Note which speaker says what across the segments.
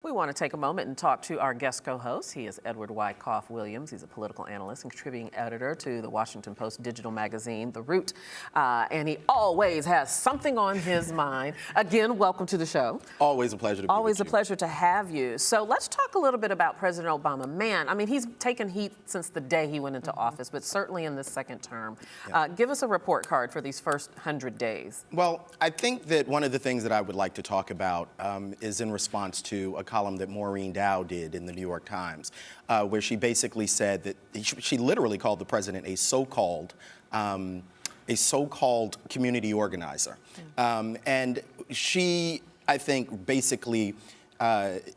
Speaker 1: We want to take a moment and talk to our guest co-host. He is Edward Wyckoff Williams. He's a political analyst and contributing editor to the Washington Post digital magazine, The Root. And he always has something on his mind. Again, welcome to the show.
Speaker 2: Always a pleasure to be with you.
Speaker 1: Always a pleasure to have you. So let's talk a little bit about President Obama. Man, I mean, he's taken heat since the day he went into office, but certainly in this second term. Give us a report card for these first 100 days.
Speaker 2: Well, I think that one of the things that I would like to talk about is in response to a column that Maureen Dow did in the New York Times, where she basically said that she literally called the president a so-called community organizer. And she, I think, basically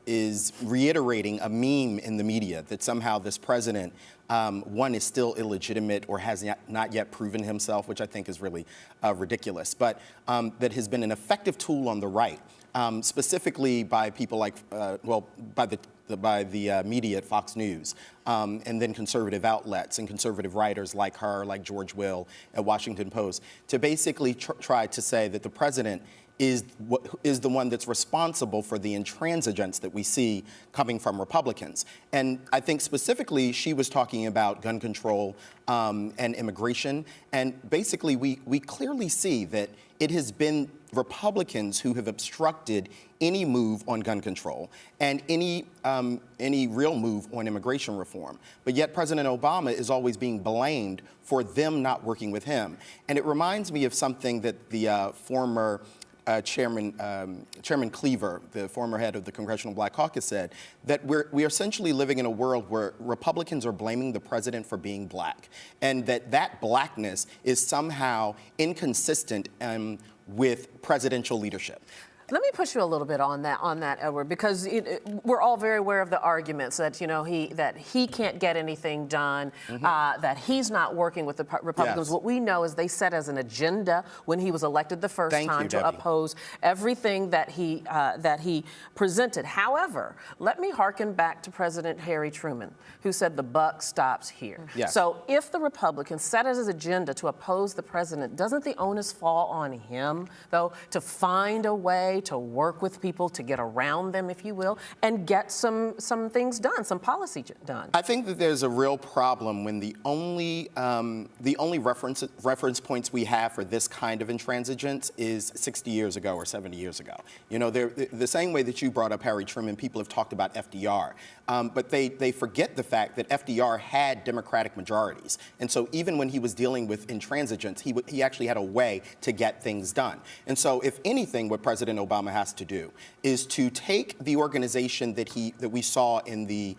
Speaker 2: is reiterating a meme in the media that somehow this president, one, is still illegitimate or has not yet proven himself, which I think is really ridiculous, but that has been an effective tool on the right, specifically by people like, by the media at Fox News, and then conservative outlets and conservative writers like her, like George Will at Washington Post, to basically try to say that the president is the one that's responsible for the intransigence that we see coming from Republicans. And I think specifically she was talking about gun control and immigration. And basically we clearly see that it has been Republicans who have obstructed any move on gun control and any real move on immigration reform. But yet President Obama is always being blamed for them not working with him. And it reminds me of something that the former Chairman Cleaver, the former head of the Congressional Black Caucus, said that we're essentially living in a world where Republicans are blaming the president for being black, and that blackness is somehow inconsistent with presidential leadership.
Speaker 1: Let me push you a little bit on that, Edward, because we're all very aware of the arguments that that he can't get anything done, that he's not working with the Republicans. Yes. What we know is they set as an agenda when he was elected the first time to oppose everything that he presented. However, let me hearken back to President Harry Truman, who said the buck stops here. Yes. So if the Republicans set as his agenda to oppose the president, doesn't the onus fall on him, though, to find a way to work with people, to get around them, if you will, and get some things done, some policy done? I
Speaker 2: think that there's a real problem when the only reference points we have for this kind of intransigence is 60 years ago or 70 years ago. You know, the same way that you brought up Harry Truman, people have talked about FDR, but they forget the fact that FDR had Democratic majorities, and so even when he was dealing with intransigence, he actually had a way to get things done. And so, if anything, what President Obama has to do is to take the organization that we saw in the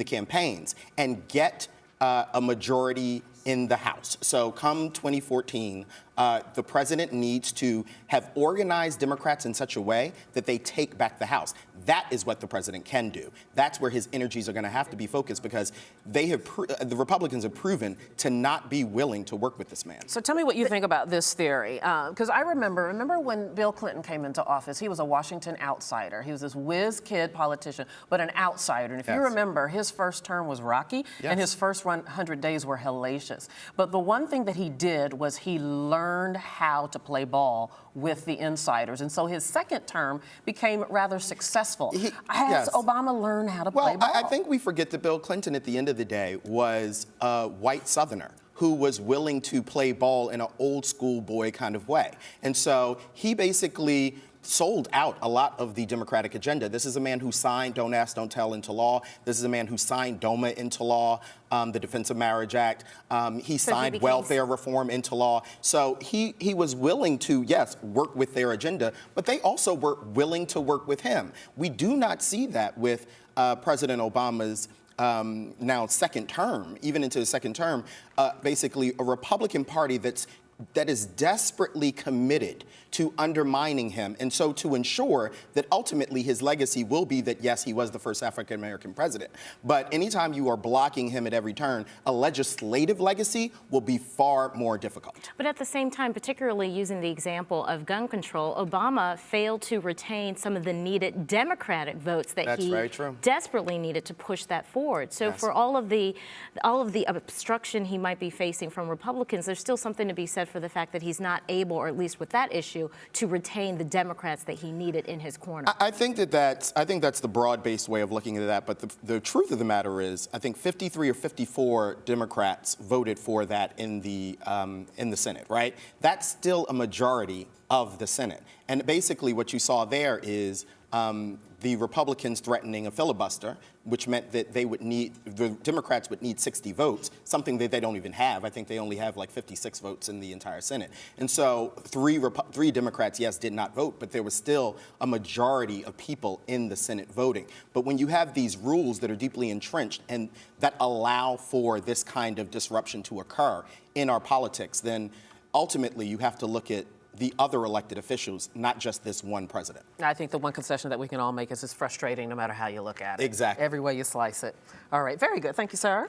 Speaker 2: campaigns and get a majority in the House. So come 2014, the president needs to have organized Democrats in such a way that they take back the House. That is what the president can do. That's where his energies are going to have to be focused, because the Republicans have proven to not be willing to work with this man.
Speaker 1: So tell me what you think about this theory, because I remember when Bill Clinton came into office, he was a Washington outsider. He was this whiz kid politician, but an outsider. And if you remember, his first term was rocky, and his first 100 days were hellacious. But the one thing that he did was he learned how to play ball with the insiders. And so his second term became rather successful. Has Obama learned how to play ball?
Speaker 2: I think we forget that Bill Clinton, at the end of the day, was a white Southerner who was willing to play ball in an old school boy kind of way. And so he basically sold out a lot of the Democratic agenda. This is a man who signed Don't Ask, Don't Tell into law. This is a man who signed DOMA into law, the Defense of Marriage Act. He signed welfare reform into law. So he was willing to, yes, work with their agenda, but they also were willing to work with him. We do not see that with President Obama's now second term, even into his second term, basically a Republican Party that is desperately committed to undermining him, and so to ensure that ultimately his legacy will be that, yes, he was the first African-American president. But anytime you are blocking him at every turn, a legislative legacy will be far more difficult.
Speaker 3: But at the same time, particularly using the example of gun control, Obama failed to retain some of the needed Democratic votes that he desperately needed to push that forward. So for all of the obstruction he might be facing from Republicans, there's still something to be said for the fact that he's not able, or at least with that issue, to retain the Democrats that he needed in his corner.
Speaker 2: I think that's the broad-based way of looking at that. But the truth of the matter is, I think 53 or 54 Democrats voted for that in the Senate, right? That's still a majority of the Senate. And basically what you saw there is the Republicans threatening a filibuster, which meant that the Democrats would need 60 votes, something that they don't even have. I think they only have like 56 votes in the entire Senate. And so three Democrats, yes, did not vote, but there was still a majority of people in the Senate voting. But when you have these rules that are deeply entrenched and that allow for this kind of disruption to occur in our politics, then ultimately you have to look at the other elected officials, not just this one president.
Speaker 1: I think the one concession that we can all make is it's frustrating no matter how you look at it.
Speaker 2: Exactly.
Speaker 1: Every way you slice it. All right, very good. Thank you, sir.